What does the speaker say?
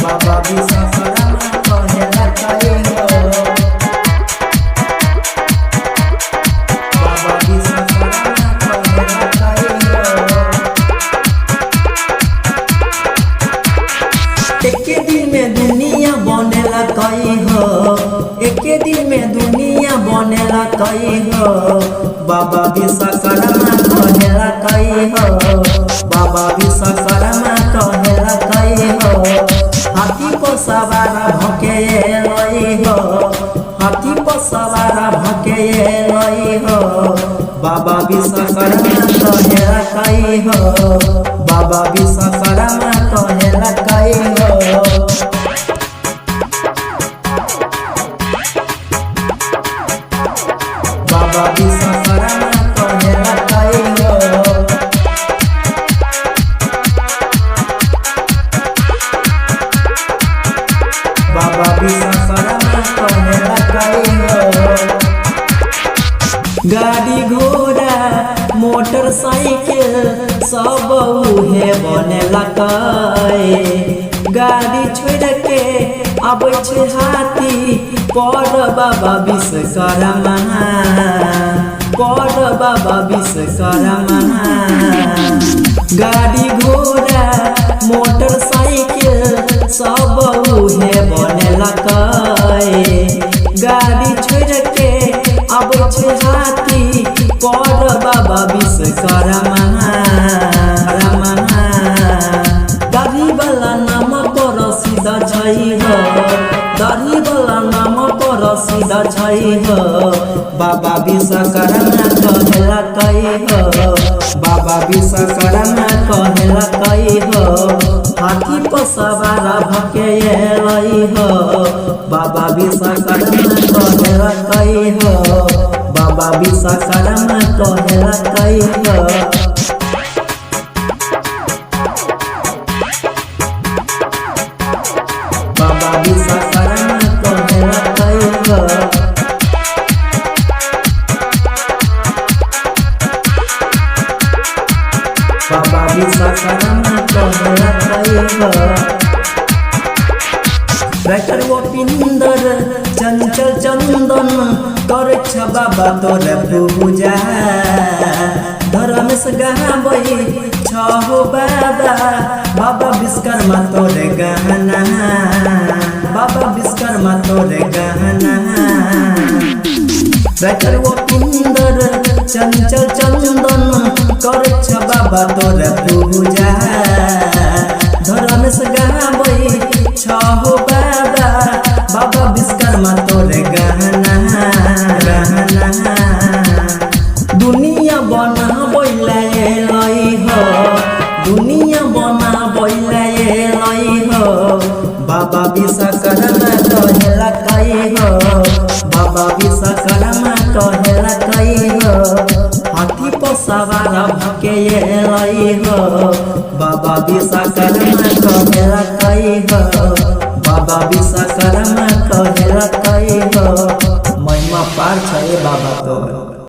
बाबा विश्वकर्मा कहेला कई हो। बाबा विश्वकर्मा कहेला कई हो। एके दिन में दुनिया बनेला कई हो। एके दिन में दुनिया बनेला कई हो। बाबा विश्वकर्मा कहेला कई हो। बाबा विश्वकर्मा कहेला कई हो। हाथी पर सवार भके लई हो। हाथी पर सवार भके लई हो। बाबा विश्वकर्मा कहेला कई हो। बाबा विश्वकर्मा कहेला कई हो। बाबा विश्वकर्मा कहेला कई हो। बाबा विश्वकर्मा कहेला कई हो। गाड़ी घोड़ा मोटरसाइकिल सब उहे बनेला कई। गाड़ी छोड़ के आबै छे हाथी पर बाबा विश्वकर्मा। पर बाबा विश्वकर्मा। गाड़ी घोड़ा मोटरसाइकिल सब उहे बनेला कई। गाड़ी छोड़ के आबै छे हाथी पर बाबा विश्वकर्मा। दाढ़ी वाला नाम पर सीधा छई हो। दाढ़ी वाला नाम पर सीधा छई हो। बाबा विश्वकर्मा कहेला कई हो। बाबा विश्वकर्मा कहेला कई हो। हाथी पर सवार भके लई हो। बाबा विश्वकर्मा कहेला कई हो। बाबा विश्वकर्मा कहेला कई हो। बाबा विश्वकर्मा कहेला कई हो। बाबा विश्वकर्मा कहेला कई हो। राइटर गोपिंदर चंचल चंदन करे छ बाबा तोरे पूजा। धर्मेश गाबै छ हो बाबा। बाबा विश्वकर्मा तोरे गहना। बाबा विश्वकर्मा तोरे गहना। राइटर गोपिंदर चंचल चंदन करे छ बाबा तोरे पूजा। धर्मेश गाबै छ हो बाबा। बाबा विश्वकर्मा तोरे गहना। दुनिया बना लई हो। दुनिया बना लई हो। बाबा विश्वकर्मा कहेला कई हो। बाबा विश्वकर्मा कहेला कई हो। हाथी पर सवार भके लई हो। बाबा विश्वकर्मा कहेला कई हो। बाबा विश्वकर्मा कहेला कई हो। महिमा पार छ बाबा तो।